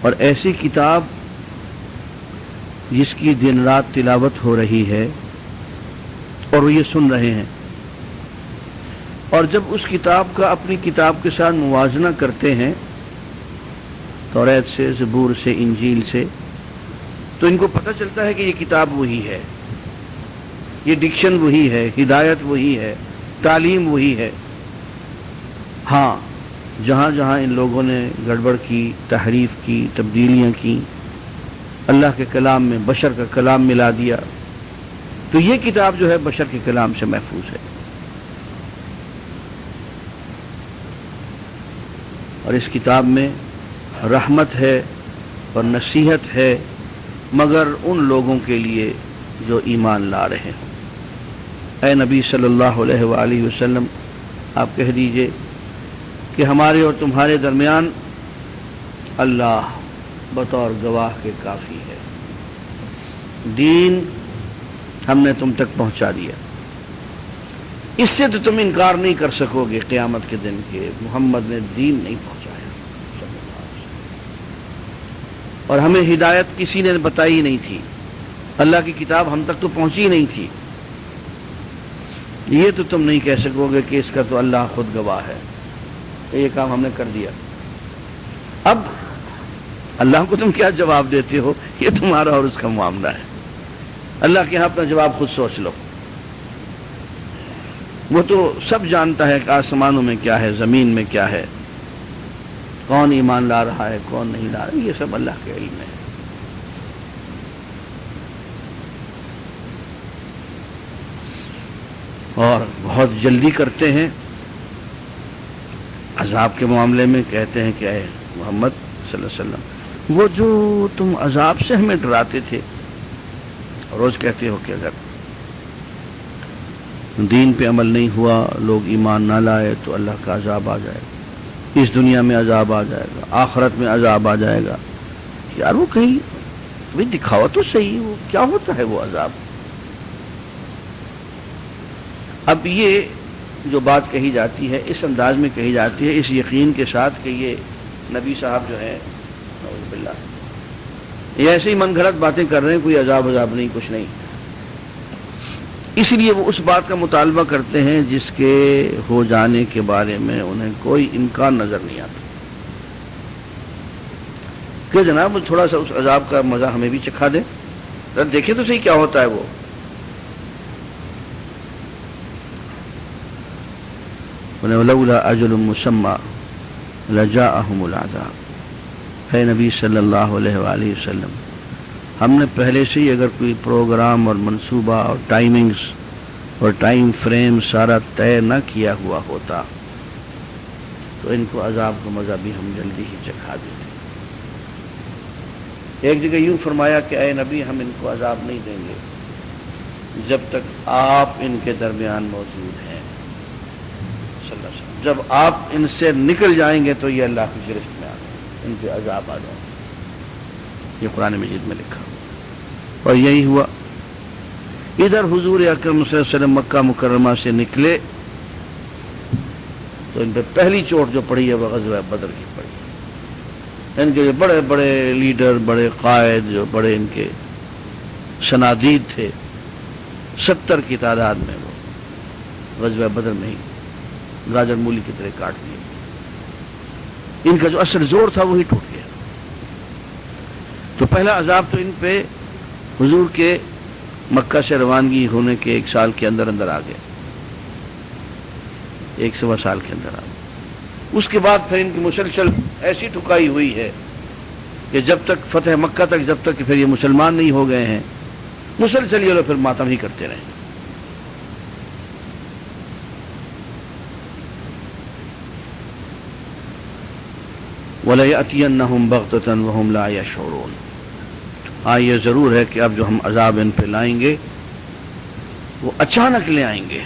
اور ایسی کتاب جس کی دن رات تلاوت ہو رہی ہے اور وہ یہ سن رہے ہیں، اور جب اس کتاب کا اپنی کتاب کے ساتھ موازنہ کرتے ہیں، توریت سے، زبور سے، انجیل سے، تو ان کو پتہ چلتا ہے کہ یہ کتاب وہی ہے، یہ ڈکشن وہی ہے، ہدایت وہی ہے، تعلیم وہی ہے۔ ہاں، جہاں جہاں ان لوگوں نے گڑبڑ کی، تحریف کی، تبدیلیاں کی، اللہ کے کلام میں بشر کا کلام ملا دیا، تو یہ کتاب جو ہے بشر کے کلام سے محفوظ ہے۔ اور اس کتاب میں رحمت ہے اور نصیحت ہے، مگر ان لوگوں کے لیے جو ایمان لا رہے ہیں۔ اے نبی صلی اللہ علیہ وآلہ وسلم، آپ کہہ دیجئے کہ ہمارے اور تمہارے درمیان اللہ بطور گواہ کے کافی ہے، دین ہم نے تم تک پہنچا دیا، اس سے تو تم انکار نہیں کر سکو گے قیامت کے دن کے محمد نے دین نہیں پہنچایا صلی اللہ علیہ وسلم، اور ہمیں ہدایت کسی نے بتائی نہیں تھی، اللہ کی کتاب ہم تک تو پہنچی نہیں تھی، یہ تو تم نہیں کہہ سکو گے کہ اس کا تو اللہ خود گواہ ہے، یہ کام ہم نے کر دیا۔ اب اللہ کو تم کیا جواب دیتے ہو؟ یہ تمہارا اور اس کا معاملہ ہے، اللہ کے ہاں اپنا جواب خود سوچ لو، وہ تو سب جانتا ہے کہ آسمانوں میں کیا ہے، زمین میں کیا ہے، کون ایمان لا رہا ہے، کون نہیں لا رہا، یہ سب اللہ کے علم میں ہے۔ اور بہت جلدی کرتے ہیں عذاب کے معاملے میں، کہتے ہیں کہ اے محمد صلی اللہ علیہ وسلم، وہ جو تم عذاب سے ہمیں ڈراتے تھے، روز کہتے ہو کہ اگر دین پہ عمل نہیں ہوا، لوگ ایمان نہ لائے تو اللہ کا عذاب آ جائے گا، اس دنیا میں عذاب آ جائے گا، آخرت میں عذاب آ جائے گا۔ یار وہ کہیں بھی دکھاؤ تو صحیح، وہ کیا ہوتا ہے وہ عذاب؟ اب یہ جو بات کہی جاتی ہے اس انداز میں کہی جاتی ہے، اس یقین کے ساتھ کہ یہ نبی صاحب جو ہیں نعوذ باللہ یہ ایسے ہی من گھڑت باتیں کر رہے ہیں، کوئی عذاب نہیں، کچھ نہیں، اس لیے وہ اس بات کا مطالبہ کرتے ہیں جس کے ہو جانے کے بارے میں انہیں کوئی امکان نظر نہیں آتا، کہ جناب تھوڑا سا اس عذاب کا مزہ ہمیں بھی چکھا دیں، دیکھیں تو صحیح کیا ہوتا ہے وہ۔ وَلَوْلَا أَجَلٌ مُّسَمًّى لَجَاءَهُمُ الْعَذَابُ۔ اے نبی صلی اللہ علیہ وآلہ وسلم، ہم نے پہلے سے ہی اگر کوئی پروگرام اور منصوبہ اور ٹائمنگز اور ٹائم فریم سارا طے نہ کیا ہوا ہوتا تو ان کو عذاب کا مزہ بھی ہم جلدی ہی چکھا دیتے۔ ایک جگہ یوں فرمایا کہ اے نبی، ہم ان کو عذاب نہیں دیں گے جب تک آپ ان کے درمیان موجود ہیں صلی اللہ علیہ وسلم، جب آپ ان سے نکل جائیں گے تو یہ اللہ کی گرفت میں آ جائیں، ان کے عذاب آ جائیں، یہ قرآن مجید میں لکھا، اور یہی ہوا۔ ادھر حضور اکرم صلی اللہ علیہ وسلم مکہ مکرمہ سے نکلے تو ان پہ پہلی چوٹ جو پڑی ہے وہ غزوہ بدر کی پڑی، ان کے جو بڑے بڑے لیڈر، بڑے قائد، جو بڑے ان کے صنادید تھے، 70 کی تعداد میں، وہ غزوہ بدر میں ہی گاجر مولی کی طرح کاٹ دیے، ان کا جو اصل زور تھا وہی ٹوٹ گیا۔ تو پہلا عذاب تو ان پہ حضور کے مکہ سے روانگی ہونے کے 1 سال کے اندر اندر آ گیا، 1 سوا سال کے اندر آ گیا۔ اس کے بعد پھر ان کی مسلسل ایسی ٹھکائی ہوئی ہے کہ جب تک فتح مکہ تک، جب تک کہ پھر یہ مسلمان نہیں ہو گئے ہیں، مسلسل یہ لوگ پھر ماتم ہی کرتے رہے۔ وَلَيَأْتِيَنَّهُمْ بَغْتَةً وَهُمْ لَا يَشْعُرُونَ۔ ہاں یہ ضرور ہے کہ اب جو ہم عذاب ان پہ لائیں گے وہ اچانک لے آئیں گے،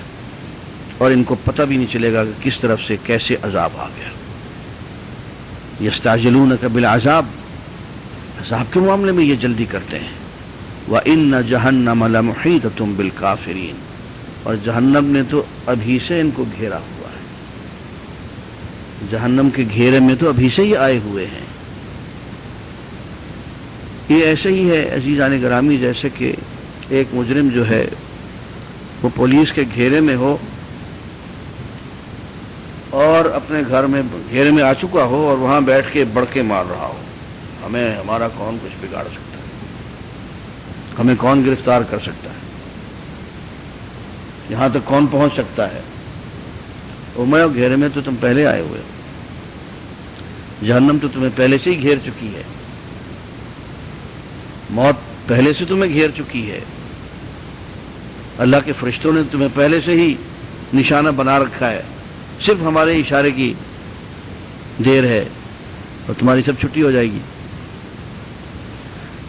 اور ان کو پتہ بھی نہیں چلے گا کہ کس طرف سے کیسے عذاب آ گیا۔ يَسْتَعْجِلُونَكَ بِالْعَذَابِ، عذاب کے معاملے میں یہ جلدی کرتے ہیں۔ وَإِنَّ جَهَنَّمَ لَمُحِيطَةٌ بِالْكَافِرِينَ، اور جہنم نے تو ابھی سے ان کو گھیرا ہوا ہے، جہنم کے گھیرے میں تو ابھی سے ہی آئے ہوئے ہیں۔ یہ ایسے ہی ہے عزیزان گرامی، جیسے کہ ایک مجرم جو ہے وہ پولیس کے گھیرے میں ہو اور اپنے گھر میں گھیرے میں آ چکا ہو اور وہاں بیٹھ کے بڑکے مار رہا ہو، ہمارا کون کچھ بگاڑ سکتا ہے، ہمیں کون گرفتار کر سکتا ہے، یہاں تک کون پہنچ سکتا ہے؟ میں گھیرے میں تو تم پہلے آئے ہوئے ہو، جہنم تو تمہیں پہلے سے ہی گھیر چکی ہے، موت پہلے سے تمہیں گھیر چکی ہے، اللہ کے فرشتوں نے تمہیں پہلے سے ہی نشانہ بنا رکھا ہے، صرف ہمارے اشارے کی دیر ہے اور تمہاری سب چھٹی ہو جائے گی۔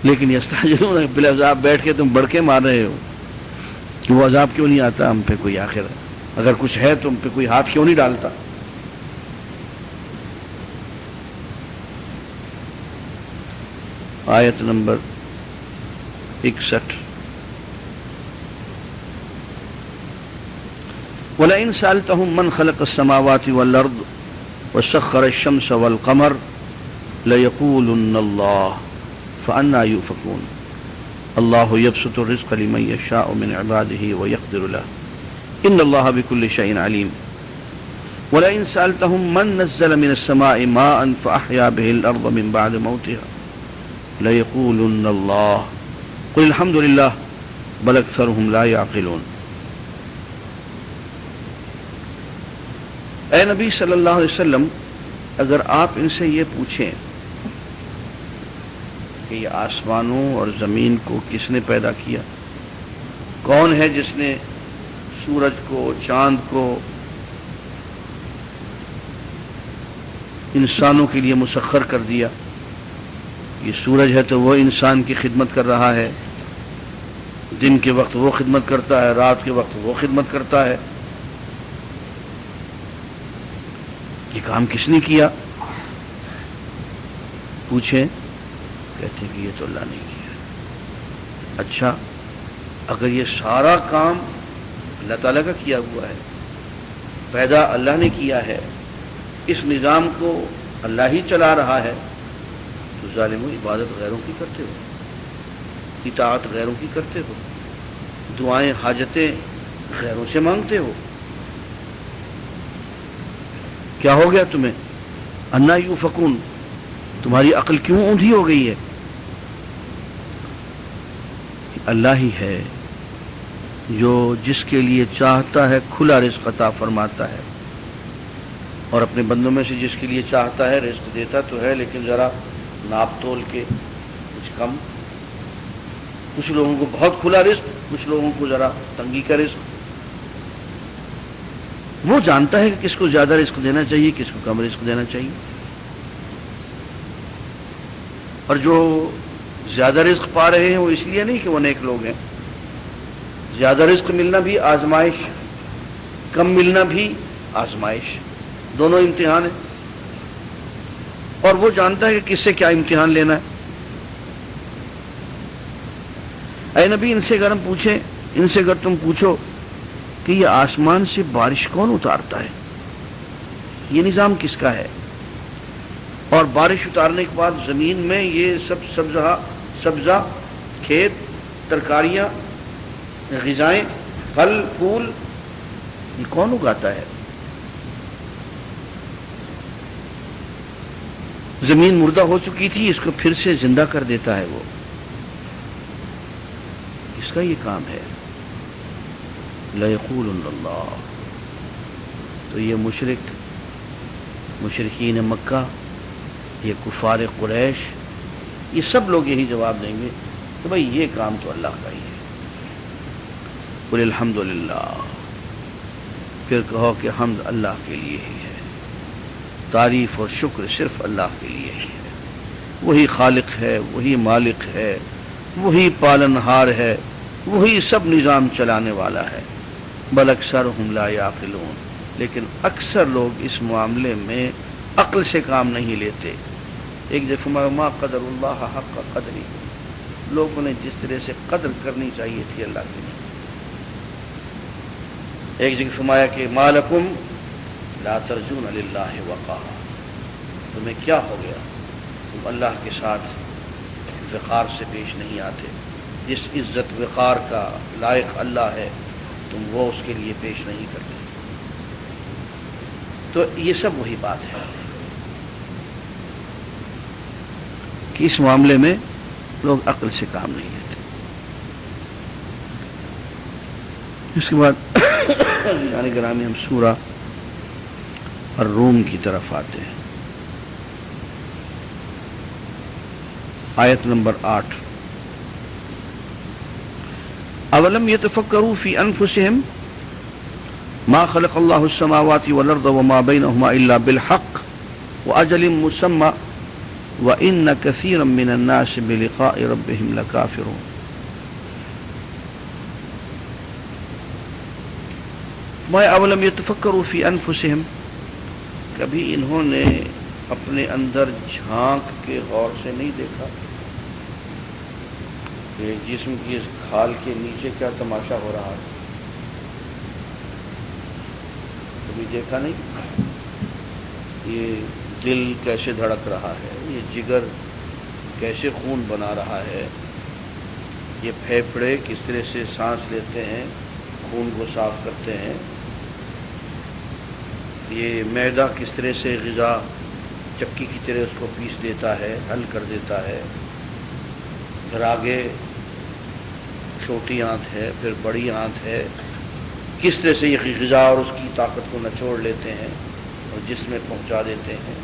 لیکن یستعجلون بالعذاب بیٹھ کے تم بڑکے مار رہے ہو کہ وہ عذاب کیوں نہیں آتا ہم پہ، کوئی آخر اگر کچھ ہے تو ہم پہ کوئی ہاتھ کیوں نہیں ڈالتا۔ آیت نمبر 61 وَلَئِن سَأَلْتَهُم مَّنْ خَلَقَ السَّمَاوَاتِ وَالْأَرْضَ وَسَخَّرَ الشَّمْسَ وَالْقَمَرَ لَيَقُولُنَّ اللَّهُ فَأَنَّىٰ يُؤْفَكُونَ اللَّهُ يَبْسُطُ الرِّزْقَ لِمَن يَشَاءُ مِنْ عِبَادِهِ وَيَقْدِرُ لَهُ إِنَّ اللَّهَ بِكُلِّ شَيْءٍ عَلِيمٌ وَلَئِن سَأَلْتَهُم مَّن نَّزَّلَ مِنَ السَّمَاءِ مَاءً فَأَحْيَا بِهِ الْأَرْضَ مِن بَعْدِ مَوْتِهَا لَيَقُولُنَّ اللَّهُ قُلِ الْحَمْدُ لِلَّهِ بَلْ أَكْثَرُهُمْ لَا يَعْقِلُونَ۔ اے نبی صلی اللہ علیہ وسلم، اگر آپ ان سے یہ پوچھیں کہ یہ آسمانوں اور زمین کو کس نے پیدا کیا، کون ہے جس نے سورج کو، چاند کو انسانوں کے لیے مسخر کر دیا، یہ سورج ہے تو وہ انسان کی خدمت کر رہا ہے، دن کے وقت وہ خدمت کرتا ہے، رات کے وقت وہ خدمت کرتا ہے، یہ کام کس نے کیا؟ پوچھیں، کہتے ہیں کہ یہ تو اللہ نے کیا۔ اچھا، اگر یہ سارا کام اللہ تعالیٰ کا کیا ہوا ہے، پیدا اللہ نے کیا ہے، اس نظام کو اللہ ہی چلا رہا ہے، تو ظالموں عبادت غیروں کی کرتے ہو، اطاعت غیروں کی کرتے ہو، دعائیں حاجتیں غیروں سے مانگتے ہو، کیا ہو گیا تمہیں؟ انا یوفکون، تمہاری عقل کیوں اوندھی ہو گئی ہے؟ اللہ ہی ہے جو جس کے لیے چاہتا ہے کھلا رزق عطا فرماتا ہے، اور اپنے بندوں میں سے جس کے لیے چاہتا ہے رزق دیتا تو ہے، لیکن ذرا ناپ تول کے، کچھ کم، کچھ لوگوں کو بہت کھلا رزق، کچھ لوگوں کو ذرا تنگی کا رزق۔ وہ جانتا ہے کہ کس کو زیادہ رزق دینا چاہیے، کس کو کم رزق دینا چاہیے، اور جو زیادہ رزق پا رہے ہیں وہ اس لیے نہیں کہ وہ نیک لوگ ہیں، زیادہ رزق ملنا بھی آزمائش، کم ملنا بھی آزمائش، دونوں امتحان ہیں، اور وہ جانتا ہے کہ کس سے کیا امتحان لینا ہے۔ اے نبی، ان سے اگر ہم پوچھیں، ان سے اگر تم پوچھو کہ یہ آسمان سے بارش کون اتارتا ہے، یہ نظام کس کا ہے، اور بارش اتارنے کے بعد زمین میں یہ سب سبزہ، کھیت، ترکاریاں، غذائیں، پھل پھول، یہ کون اگاتا ہے؟ زمین مردہ ہو چکی تھی، اس کو پھر سے زندہ کر دیتا ہے، وہ کس کا یہ کام ہے؟ لَيَقُولُنَّ اللَّهُ۔ تو یہ مشرکین مکہ، یہ کفار قریش، یہ سب لوگ یہی جواب دیں گے کہ بھئی یہ کام تو اللہ کا ہی ہے۔ قُلِ الْحَمْدُ لِلَّهِ، پھر کہو کہ حمد اللہ کے لیے ہی ہے، تعریف اور شکر صرف اللہ کے لیے ہی ہے، وہی خالق ہے، وہی مالک ہے، وہی پالنہار ہے، وہی سب نظام چلانے والا ہے۔ بل اکثرہم لا یعقلون، لیکن اکثر لوگ اس معاملے میں عقل سے کام نہیں لیتے۔ ایک دفعہ ما قدر اللہ حق قدری، لوگوں نے جس طرح سے قدر کرنی چاہیے تھی اللہ کی نہیں۔ ایک جگہ فرمایا کہ ما لکم لا ترجون للہ وقارا، تمہیں کیا ہو گیا، تم اللہ کے ساتھ وقار سے پیش نہیں آتے. جس عزت وقار کا لائق اللہ ہے تم وہ اس کے لیے پیش نہیں کرتے. تو یہ سب وہی بات ہے کہ اس معاملے میں لوگ عقل سے کام نہیں لیتے. اس کے بعد یعنی گرامی ہم سورہ الروم کی طرف آتے ہیں. آیت نمبر 8. اولم يتفکروا فی انفسهم ما خلق اللہ السماوات والارض وما بینہما الا بالحق واجل مسمى وان كثيرا من الناس بلقاء ربهم لكافرون. ما اولم يتفکروا فی انفسهم، کبھی انہوں نے اپنے اندر جھانک کے غور سے نہیں دیکھا کہ جسم کی اس کھال کے نیچے کیا تماشا ہو رہا ہے؟ کبھی دیکھا نہیں؟ یہ دل کیسے دھڑک رہا ہے، یہ جگر کیسے خون بنا رہا ہے، یہ پھیپھڑے کس طرح سے سانس لیتے ہیں، خون کو صاف کرتے ہیں، یہ معدہ کس طرح سے غذا چکی کی طرح اس کو پیس دیتا ہے، حل کر دیتا ہے. پھر آگے چھوٹی آنت ہے، پھر بڑی آنت ہے، کس طرح سے یہ غذا اور اس کی طاقت کو نچوڑ لیتے ہیں اور جسم میں پہنچا دیتے ہیں.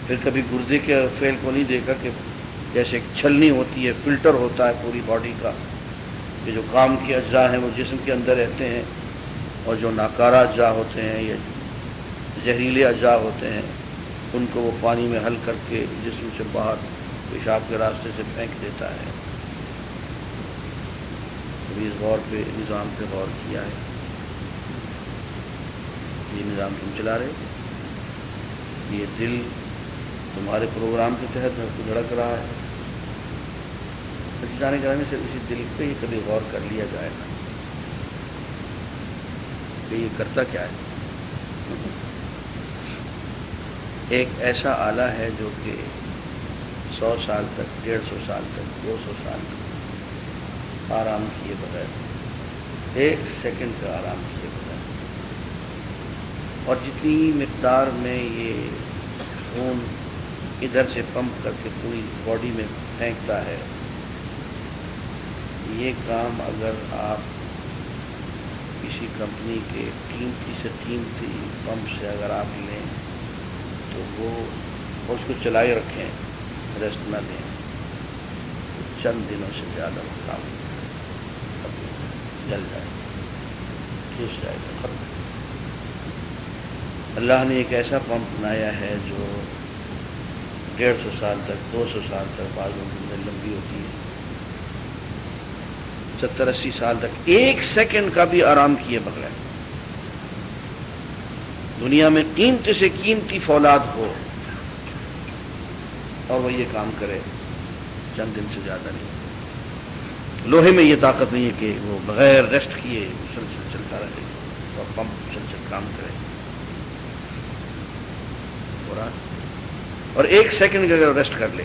پھر کبھی گردے کے فعل کو نہیں دیکھا کہ جیسے ایک چھلنی ہوتی ہے، فلٹر ہوتا ہے پوری باڈی کا، کہ جو کام کے اجزاء ہیں وہ جسم کے اندر رہتے ہیں اور جو ناکارہ اجزاء ہوتے ہیں یا زہریلے اجزاء ہوتے ہیں ان کو وہ پانی میں حل کر کے جسم سے باہر پیشاب کے راستے سے پھینک دیتا ہے. کبھی اس غور پہ نظام پہ غور کیا ہے؟ یہ نظام تم چلا رہے، یہ دل تمہارے پروگرام کے تحت دھڑک رہا ہے. جانے جانے سے اسی دل پہ ہی کبھی غور کر لیا جائے گا کہ یہ کرتا کیا ہے. ایک ایسا آلہ ہے جو کہ 100 سال تک، 150 سال تک، 200 سال تک آرام کیے بغیر، 1 سیکنڈ کا آرام کیے بغیر، اور جتنی مقدار میں یہ خون ادھر سے پمپ کر کے پوری باڈی میں پھینکتا ہے، یہ کام اگر آپ کسی کمپنی کے قیمتی سے قیمتی پمپ سے اگر آپ لیں تو وہ اس کو چلائے رکھیں، ریسٹ نہ دیں، چند دنوں سے زیادہ وہ کام جل جائے، چوس جائے گا، ختم. اللہ نے ایک ایسا پمپ بنایا ہے جو 150 سال تک، 200 سال تک، بعض زندگی لمبی ہوتی ہے، 70-80 سال تک 1 سیکنڈ کا بھی آرام کیے بغیر دنیا میں قیمتی سے قیمتی فولاد ہو اور وہ یہ کام کرے، چند دن سے زیادہ نہیں. لوہے میں یہ طاقت نہیں ہے کہ وہ بغیر ریسٹ کیے مسلسل چلتا رہے اور پمپ مسلسل کام کرے. اور 1 سیکنڈ کا اگر ریسٹ کر لے